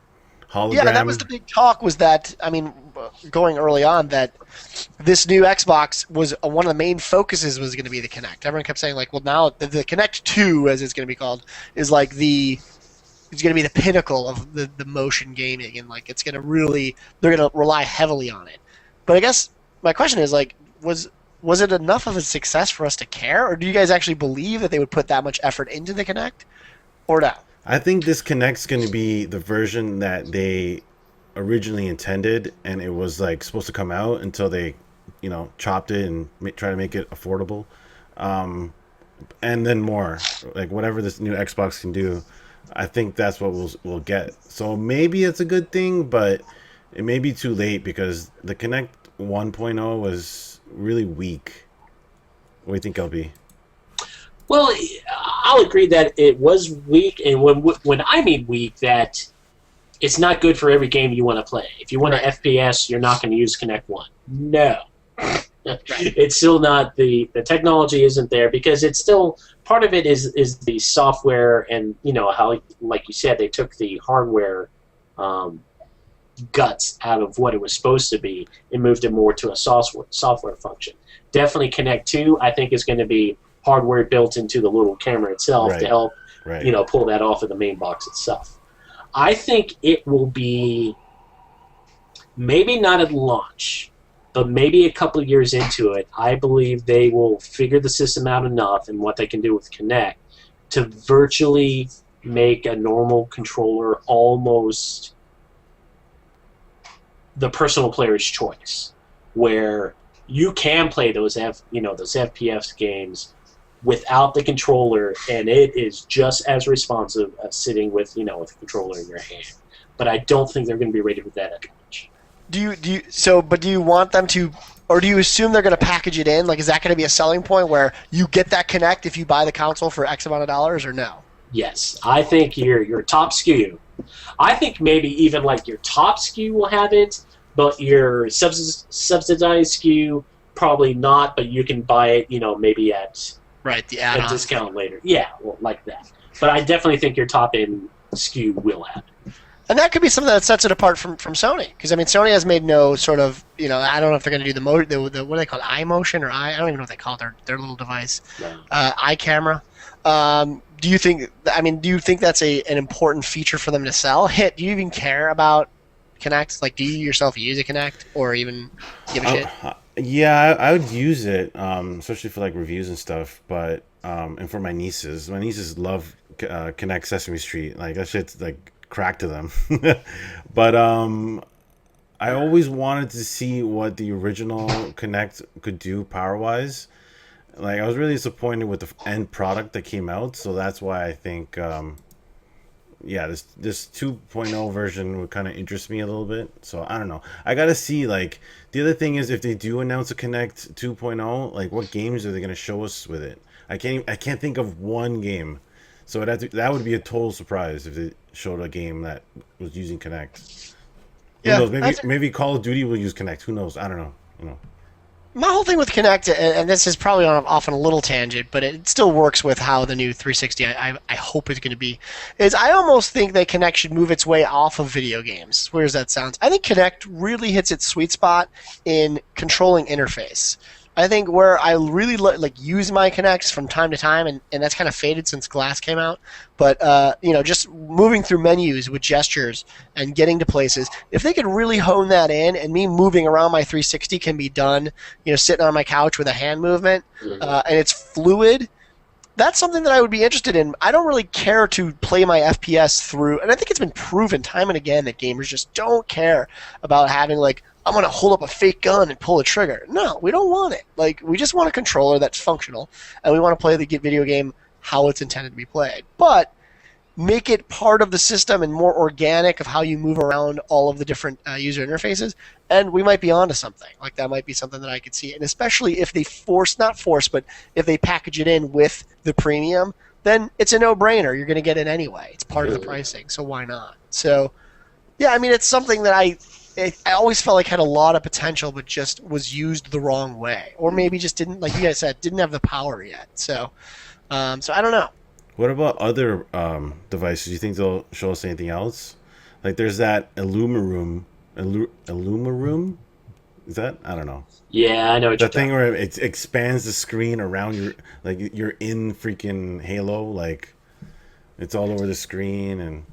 hologram. Yeah, that was the big talk. Was that going early on that this new Xbox was one of the main focuses was going to be the Kinect. Everyone kept saying like, well, now the Kinect 2, as it's going to be called, is like it's going to be the pinnacle of the motion gaming, and like they're going to rely heavily on it. But I guess my question is like, was it enough of a success for us to care, or do you guys actually believe that they would put that much effort into the Kinect, or not? I think this Kinect's going to be the version that they originally intended, and it was like supposed to come out until they, chopped it and try to make it affordable, and then more like whatever this new Xbox can do. I think that's what we'll get. So maybe it's a good thing, but it may be too late because the Kinect 1.0 was really weak. What do you think, LB? Well, I'll agree that it was weak, and when I mean weak, that it's not good for every game you want to play. If you want an FPS, you're not going to use Kinect 1. No. It's still not the technology isn't there because it's still part of it is the software and how, like you said, they took the hardware guts out of what it was supposed to be and moved it more to a software function. Definitely Kinect 2 I think is going to be hardware built into the little camera itself to help pull that off of the main box itself. I think it will be maybe not at launch, but maybe a couple of years into it, I believe they will figure the system out enough and what they can do with Kinect to virtually make a normal controller almost the personal player's choice, where you can play those FPS games without the controller, and it is just as responsive as sitting with with the controller in your hand. But I don't think they're going to be ready for that at launch. But do you want them to, or do you assume they're going to package it in? Like, is that going to be a selling point where you get that Kinect if you buy the console for X amount of dollars, or no? Yes, I think your top SKU. I think maybe even like your top SKU will have it, but your subsidized SKU probably not. But you can buy it, maybe at Right, the a add-on. discount later. Yeah, well, like that. But I definitely think your top end SKU will have it. And that could be something that sets it apart from Sony, because I mean, Sony has made no sort of, I don't know if they're going to do the what do they call it, iMotion or I don't even know what they call it, their little device, No. iCamera. Do you think? I mean, do you think that's an important feature for them to sell? Do you even care about Kinect? Like, do you yourself use a Kinect or even give a shit? Yeah, I would use it, especially for like reviews and stuff. But and for my nieces love Connect Sesame Street. Like that shit's like crack to them. But I always wanted to see what the original Connect could do power wise. Like I was really disappointed with the end product that came out, so that's why I think this 2.0 version would kind of interest me a little bit. So I don't know. I gotta see. Like the other thing is, if they do announce a Connect 2.0, like what games are they gonna show us with it? I can't think of one game. So that would be a total surprise if they showed a game that was using Connect. Who Yeah, knows? Maybe Call of Duty will use Connect. Who knows? I don't know. my whole thing with Kinect, and this is probably off on a little tangent, but it still works with how the new 360 I hope is going to be, is I almost think that Kinect should move its way off of video games. Where does that sound? I think Kinect really hits its sweet spot in controlling interface. I think where I really use my Kinects from time to time, and that's kind of faded since Glass came out. But just moving through menus with gestures and getting to places. If they could really hone that in, and me moving around my 360 can be done, sitting on my couch with a hand movement, and it's fluid. That's something that I would be interested in. I don't really care to play my FPS through, and I think it's been proven time and again that gamers just don't care about having I'm going to hold up a fake gun and pull a trigger. No, we don't want it. We just want a controller that's functional, and we want to play the video game how it's intended to be played. But make it part of the system and more organic of how you move around all of the different user interfaces, and we might be onto something. That might be something that I could see. And especially if they but if they package it in with the premium, then it's a no-brainer. You're going to get it anyway. It's part of the pricing, so why not? So, yeah, I mean, it's something that I always felt like had a lot of potential, but just was used the wrong way, or maybe just didn't, like you guys said, didn't have the power yet. So I don't know. What about other devices? Do you think they'll show us anything else? Like there's that Illumaroom. Illumaroom? Is that? I don't know. Yeah, I know what The you're thing talking where it expands the screen around you're in freaking Halo, it's all over the screen and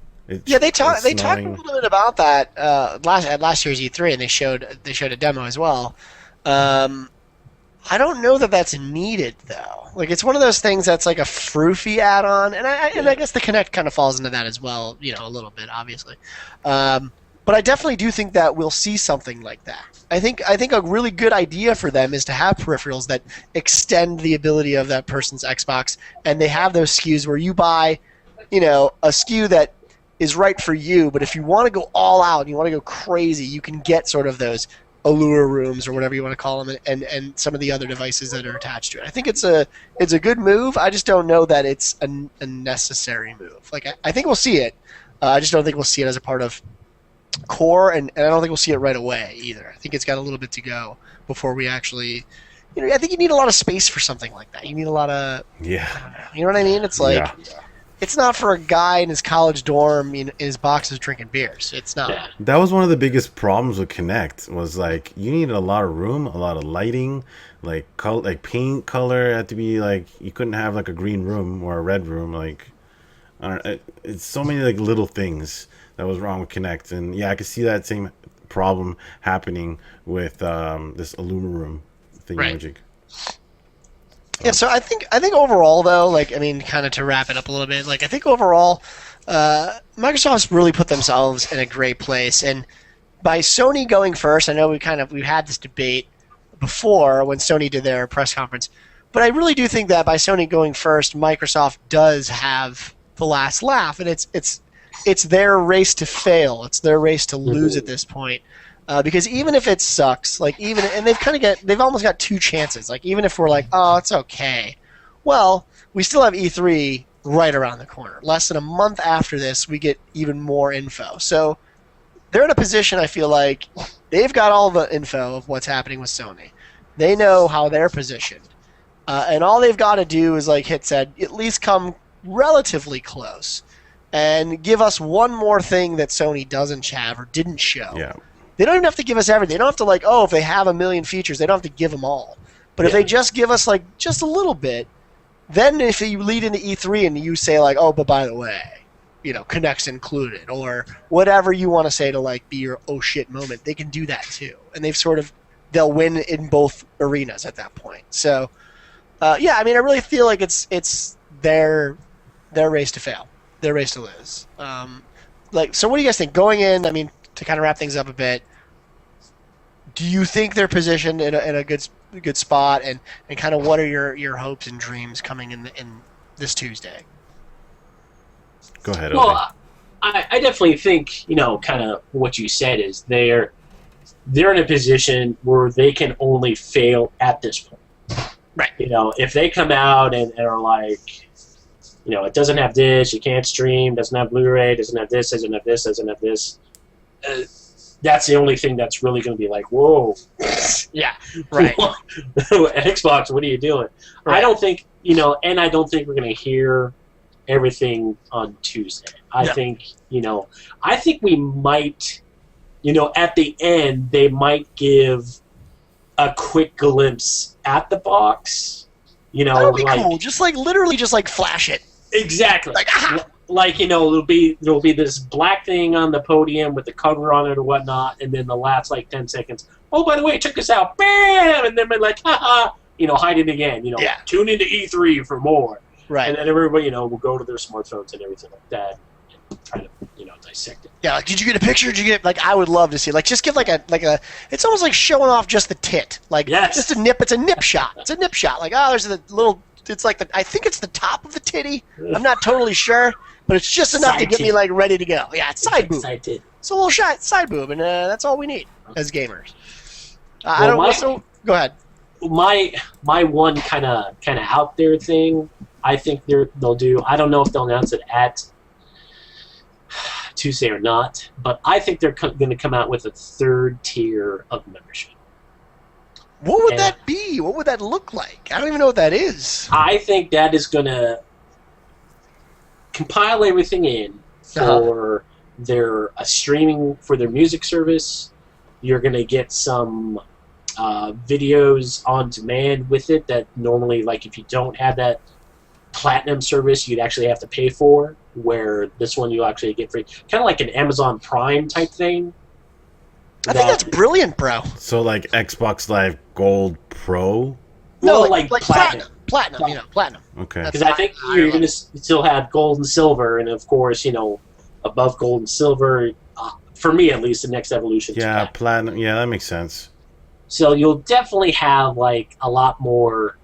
Yeah, they talked a snowing. little bit about that at last year's E3, and they showed a demo as well. I don't know that that's needed though. It's one of those things that's like a froofy add-on, and I guess the Kinect kind of falls into that as well, a little bit, obviously. But I definitely do think that we'll see something like that. I think a really good idea for them is to have peripherals that extend the ability of that person's Xbox, and they have those SKUs where you buy, a SKU that is right for you, but if you want to go all out and you want to go crazy, you can get sort of those Allure rooms or whatever you want to call them, and some of the other devices that are attached to it. I think it's a good move. I just don't know that it's a necessary move. I think we'll see it. I just don't think we'll see it as a part of core, and I don't think we'll see it right away either. I think it's got a little bit to go before we actually. I think you need a lot of space for something like that. You need a lot of. Yeah. I don't know. You know what I mean? It's like. Yeah. It's not for a guy in his college dorm in his boxes drinking beers. It's not. Yeah. That was one of the biggest problems with Kinect was you needed a lot of room, a lot of lighting, paint color had to be you couldn't have a green room or a red room. I don't know, it's so many little things that was wrong with Kinect, and yeah, I could see that same problem happening with this Illumaroom thing. Right. Yeah, so I think overall though, kind of to wrap it up a little bit, I think overall, Microsoft's really put themselves in a great place, and by Sony going first, I know we've had this debate before when Sony did their press conference, but I really do think that by Sony going first, Microsoft does have the last laugh, and it's their race to fail, it's their race to lose at this point. Because even if it sucks, like and they've almost got two chances. Like even if we're like, oh, it's okay, well, we still have E3 right around the corner. Less than a month after this, we get even more info. So they're in a position, I feel like, they've got all the info of what's happening with Sony. They know how they're positioned. And all they've got to do is, like Hit said, at least come relatively close and give us one more thing that Sony doesn't have or didn't show. Yeah. They don't even have to give us everything. They don't have to, like, if they have a million features, they don't have to give them all. But if they just give us, like, just a little bit, then if you lead into E3 and you say, like, oh, but by the way, Connect's included, or whatever you want to say to, like, be your oh shit moment, they can do that too. And they'll win in both arenas at that point. So, yeah, I mean, I really feel like it's their race to fail, their race to lose. So what do you guys think? Going in, I mean, to kind of wrap things up a bit, do you think they're positioned in a good spot, and kind of what are your hopes and dreams coming in this Tuesday? Go ahead. Well, I definitely think kind of what you said is they're in a position where they can only fail at this point. Right. If they come out and are like, it doesn't have this, you can't stream, doesn't have Blu-ray, doesn't have this, doesn't have this, doesn't have this. That's the only thing that's really going to be like, whoa. Yeah, right. Xbox, what are you doing? Right. I don't think, and I don't think we're going to hear everything on Tuesday. I think we might, at the end, they might give a quick glimpse at the box. That'll be cool. Just literally flash it. Exactly. There'll be this black thing on the podium with the cover on it or whatnot, and then the last 10 seconds. Oh, by the way, check this out. Bam! And then we're like, haha, hide it again. Tune into E3 for more. Right. And then everybody, will go to their smartphones and everything like that and try to, dissect it. Yeah, did you get a picture? Did you get I would love to see just give a it's almost like showing off just the tit. Just a nip, it's a nip shot. It's a nip shot. There's a little, it's I think it's the top of the titty. I'm not totally sure, but it's just enough to get me ready to go. Yeah, it's side boob. It's a little side boob, and that's all we need as gamers. Go ahead. My one kind of out there thing, I think they'll do. I don't know if they'll announce it at Tuesday or not, but I think they're going to come out with a third tier of membership. What would that be? What would that look like? I don't even know what that is. I think that is going to compile everything in for their streaming for their music service. You're going to get some videos on demand with it that normally, if you don't have that platinum service, you'd actually have to pay for, where this one you actually get free. Kind of like an Amazon Prime type thing. I think that's brilliant, bro. So Xbox Live Gold Pro? No, like platinum. Platinum. Okay. Because I think you're going to still have gold and silver, and of course, above gold and silver, for me at least, the next evolution. Yeah, platinum. Yeah, that makes sense. So you'll definitely have a lot more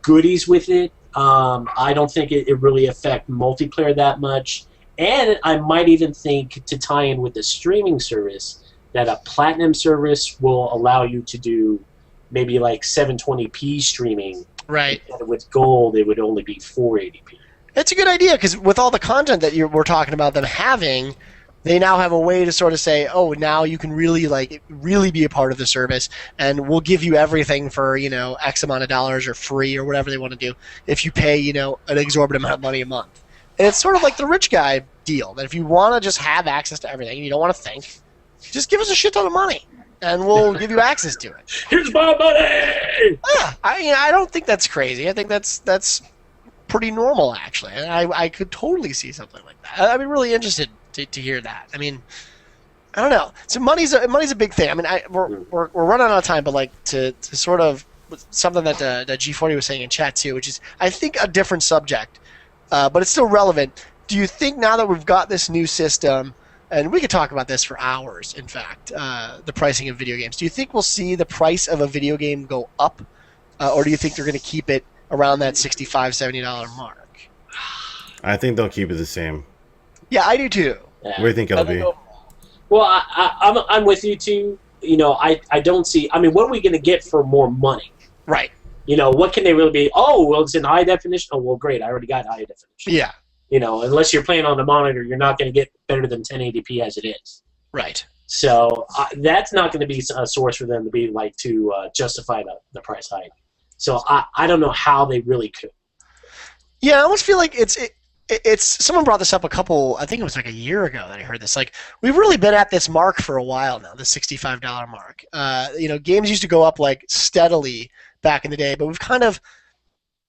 goodies with it. I don't think it really affect multiplayer that much. And I might even think, to tie in with the streaming service, that a platinum service will allow you to do maybe 720p streaming. Right. And with gold, it would only be 480p. That's a good idea, because with all the content that we're talking about them having, they now have a way to sort of say, oh, now you can really be a part of the service, and we'll give you everything for, X amount of dollars or free or whatever they want to do if you pay, an exorbitant amount of money a month. And it's sort of like the rich guy deal, that if you want to just have access to everything and you don't want to think, just give us a shit ton of money, and we'll give you access to it. Here's my money! Yeah, I don't think that's crazy. I think that's pretty normal, actually. And I could totally see something like that. I'd be really interested to hear that. I mean, I don't know. So money's a big thing. I mean, we're running out of time, but to sort of something that G40 was saying in chat too, which is I think a different subject, but it's still relevant. Do you think now that we've got this new system, and we could talk about this for hours, in fact, the pricing of video games, do you think we'll see the price of a video game go up, or do you think they're going to keep it around that $65, $70 mark? I think they'll keep it the same. Yeah, I do too. Yeah. What do you think it'll be? Well, I'm with you too. I don't see. I mean, what are we going to get for more money? Right. What can they really be? Oh, well, it's in high definition. Oh, well, great. I already got high definition. Yeah. Unless you're playing on the monitor, you're not going to get better than 1080p as it is. Right. So that's not going to be a source for them to be like to justify the price hike. So I don't know how they really could. Yeah, I almost feel like it's someone brought this up I think it was like a year ago that I heard this. Like, we've really been at this mark for a while now, the $65 mark. Games used to go up like steadily back in the day, but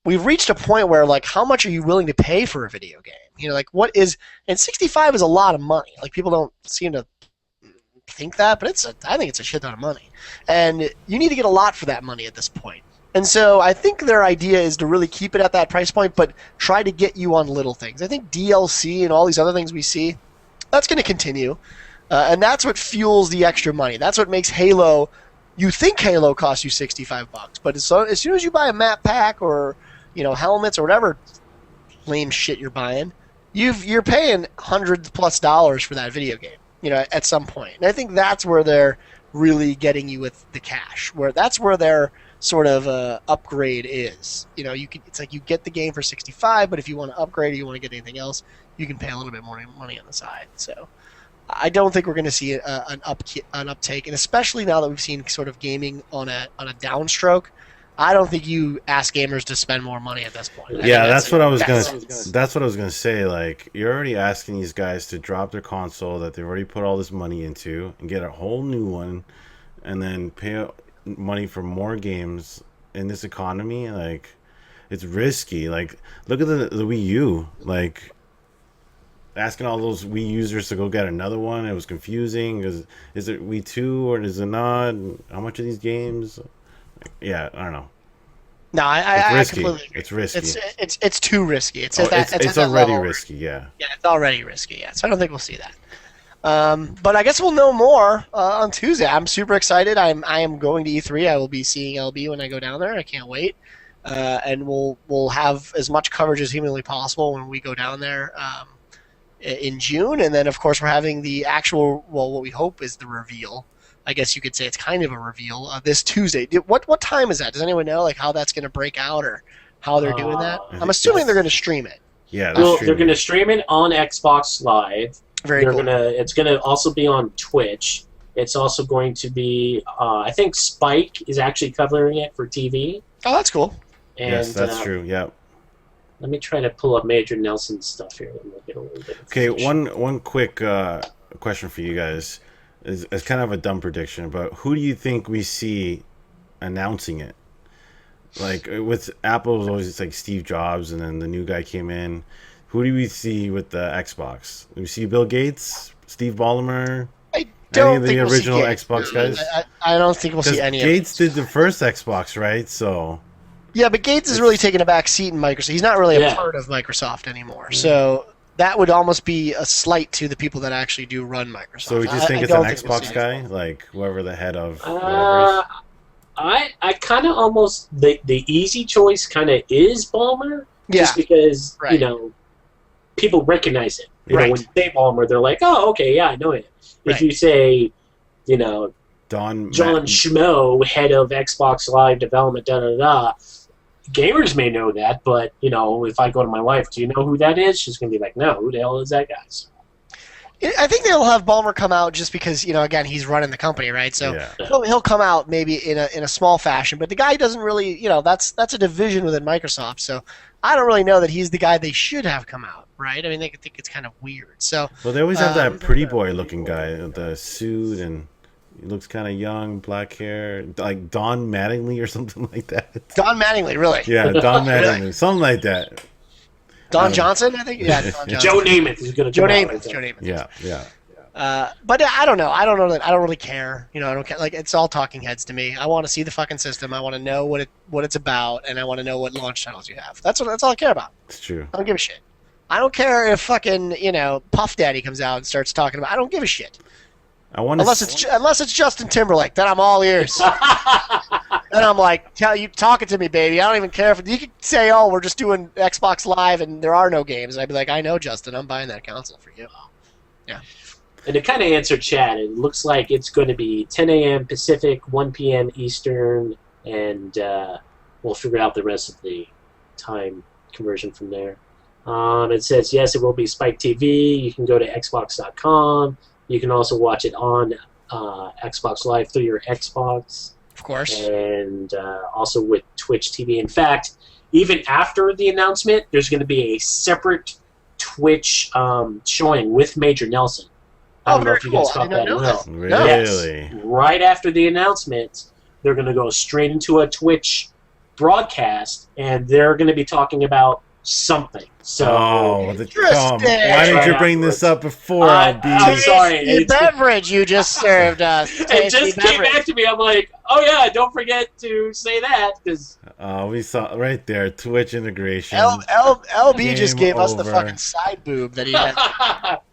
we've reached a point where, like, how much are you willing to pay for a video game? Like, and 65 is a lot of money. Like, people don't seem to think that, but I think it's a shit ton of money. And you need to get a lot for that money at this point. And so I think their idea is to really keep it at that price point, but try to get you on little things. I think DLC and all these other things we see, that's going to continue. And that's what fuels the extra money. That's what makes Halo. You think Halo costs you $65, but as soon as you buy a map pack or helmets or whatever lame shit you're buying, you're paying $100+ for that video game. At some point. And I think that's where they're really getting you with the cash. That's where their sort of upgrade is. It's like you get the game for $65, but if you want to upgrade or you want to get anything else, you can pay a little bit more money on the side. So I don't think we're going to see an uptake, and especially now that we've seen sort of gaming on a downstroke. I don't think you ask gamers to spend more money at this point. Yeah, that's what I was gonna say. Like, you're already asking these guys to drop their console that they've already put all this money into and get a whole new one, and then pay money for more games in this economy. Like, it's risky. Like, look at the Wii U. Like, asking all those Wii users to go get another one, it was confusing. Is it Wii 2 or is it not? How much are these games? Yeah, I don't know. No, I completely agree. It's risky. It's too risky. It's already risky. Yeah. Yeah, it's already risky. Yeah, so I don't think we'll see that. But I guess we'll know more on Tuesday. I'm super excited. I am going to E3. I will be seeing LB when I go down there. I can't wait. And we'll have as much coverage as humanly possible when we go down there in June. And then, of course, we're having the actual, what we hope is the reveal. I guess you could say it's kind of a reveal this Tuesday. What time is that? Does anyone know how that's going to break out or how they're doing that? I'm assuming they're going to stream it. Yeah, they're going to stream it on Xbox Live. Very cool. It's going to also be on Twitch. It's also going to be, I think Spike is actually covering it for TV. Oh, that's cool. And, yes, that's true. Yeah. Let me try to pull up Major Nelson's stuff here. We'll get a little bit of okay, one quick question for you guys. It's kind of a dumb prediction, but who do you think we see announcing it? Like, with Apple, it was always like Steve Jobs, and then the new guy came in. Who do we see with the Xbox? Do we see Bill Gates, Steve Ballmer, I don't any of the think original we'll see Xbox guys? I don't think we'll see any Gates of did the first Xbox, right? So yeah, but Gates is really taking a back seat in Microsoft. He's not really a part of Microsoft anymore. So that would almost be a slight to the people that actually do run Microsoft. So we just think it's an Xbox guy, like whoever the head of whatever is? I kind of almost the easy choice kind of is Ballmer, just because people recognize it. When you say Ballmer, they're like, oh, okay, yeah, I know it. If you say, John Schmo, head of Xbox Live development, gamers may know that, but if I go to my wife, do you know who that is? She's gonna be like, no, who the hell is that guy? So, I think they'll have Ballmer come out just because again he's running the company, right? So he'll come out maybe in a small fashion, but the guy doesn't really that's a division within Microsoft. So I don't really know that he's the guy they should have come out, right? I mean, they think it's kind of weird. So they always have that pretty boy looking guy with the suit and. He looks kind of young, black hair, like Don Mattingly or something like that. Don Mattingly, really? Yeah, Don Mattingly, something like that. Don Johnson, I think. Yeah, Don Johnson. Joe Namath is going to. Joe Namath. Yeah. But I don't know. I don't know that. I don't really care. I don't care. Like, it's all talking heads to me. I want to see the fucking system. I want to know what it's about, and I want to know what launch titles you have. That's all I care about. It's true. I don't give a shit. I don't care if fucking Puff Daddy comes out and starts talking about. I don't give a shit. Unless it's Justin Timberlake, then I'm all ears. Then I'm like, talking to me, baby. I don't even care if you could say, "Oh, we're just doing Xbox Live and there are no games." And I'd be like, "I know, Justin. I'm buying that console for you." Yeah. And to kind of answer chat, it looks like it's going to be 10 a.m. Pacific, 1 p.m. Eastern, and we'll figure out the rest of the time conversion from there. It says, yes, it will be Spike TV. You can go to Xbox.com. You can also watch it on Xbox Live through your Xbox. Of course. And also with Twitch TV. In fact, even after the announcement, there's going to be a separate Twitch showing with Major Nelson. I don't know if you guys caught that as well. Really? Yes. Right after the announcement, they're going to go straight into a Twitch broadcast, and they're going to be talking about something. So, why didn't you bring this up before? I'm sorry. The beverage you just served us. It just came back to me. I'm like, oh yeah, don't forget to say that because. We saw right there Twitch integration. LB just gave us the over. fucking side boob that he had.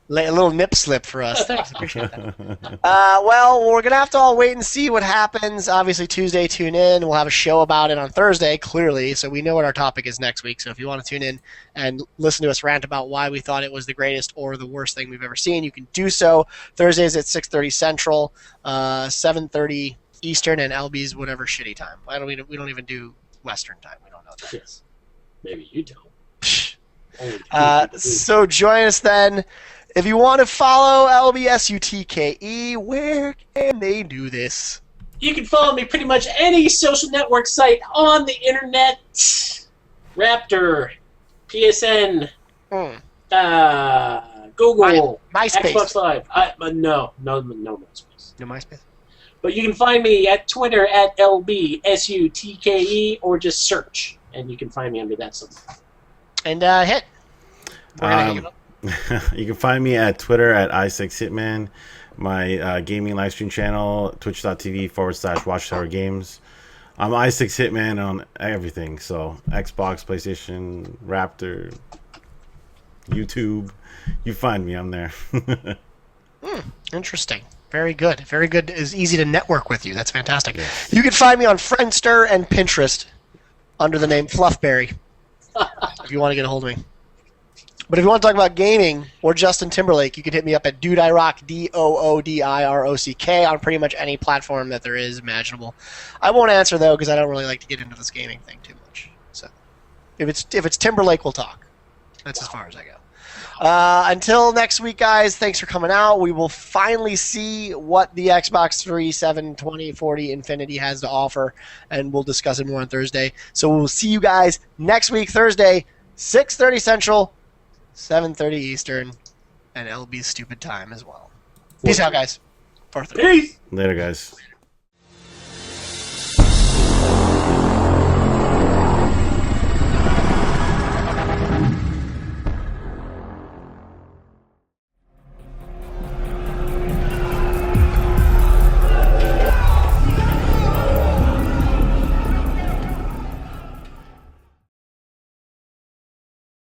A little nip slip for us. Thanks, appreciate that. Well, we're gonna have to all wait and see what happens. Obviously, Tuesday, tune in. We'll have a show about it on Thursday, clearly, so we know what our topic is next week. So if you want to tune in and listen to us rant about why we thought it was the greatest or the worst thing we've ever seen, you can do so. Thursdays at 6:30 Central, 7:30 Eastern, and LB's whatever shitty time. We don't even do Western time. We don't know that. Yes. Maybe you don't. So join us then. If you want to follow Lbsutke, where can they do this? You can follow me pretty much any social network site on the internet. Raptor, PSN, Google, MySpace. Xbox Live. No MySpace. No MySpace? But you can find me at Twitter at LBSUTKE or just search, and you can find me under that somewhere. And hit. We're gonna hang it up. You can find me at Twitter at i6hitman, my gaming live stream channel, twitch.tv/Watchtower Games. I'm i6hitman on everything, so Xbox, PlayStation, Raptor, YouTube. You find me, I'm there. Interesting. Very good. Very good. It's easy to network with you. That's fantastic. Yes. You can find me on Friendster and Pinterest under the name Fluffberry if you want to get a hold of me. But if you want to talk about gaming or Justin Timberlake, you can hit me up at Doodirock, Doodirock, on pretty much any platform that there is imaginable. I won't answer, though, because I don't really like to get into this gaming thing too much. So if it's Timberlake, we'll talk. That's as far as I go. Until next week, guys, thanks for coming out. We will finally see what the Xbox 3, 7, 20, 40 Infinity has to offer, and we'll discuss it more on Thursday. So we'll see you guys next week, Thursday, 6:30 Central, 7:30 Eastern, and LB's stupid time as well. Peace out, guys. Peace. Later, guys.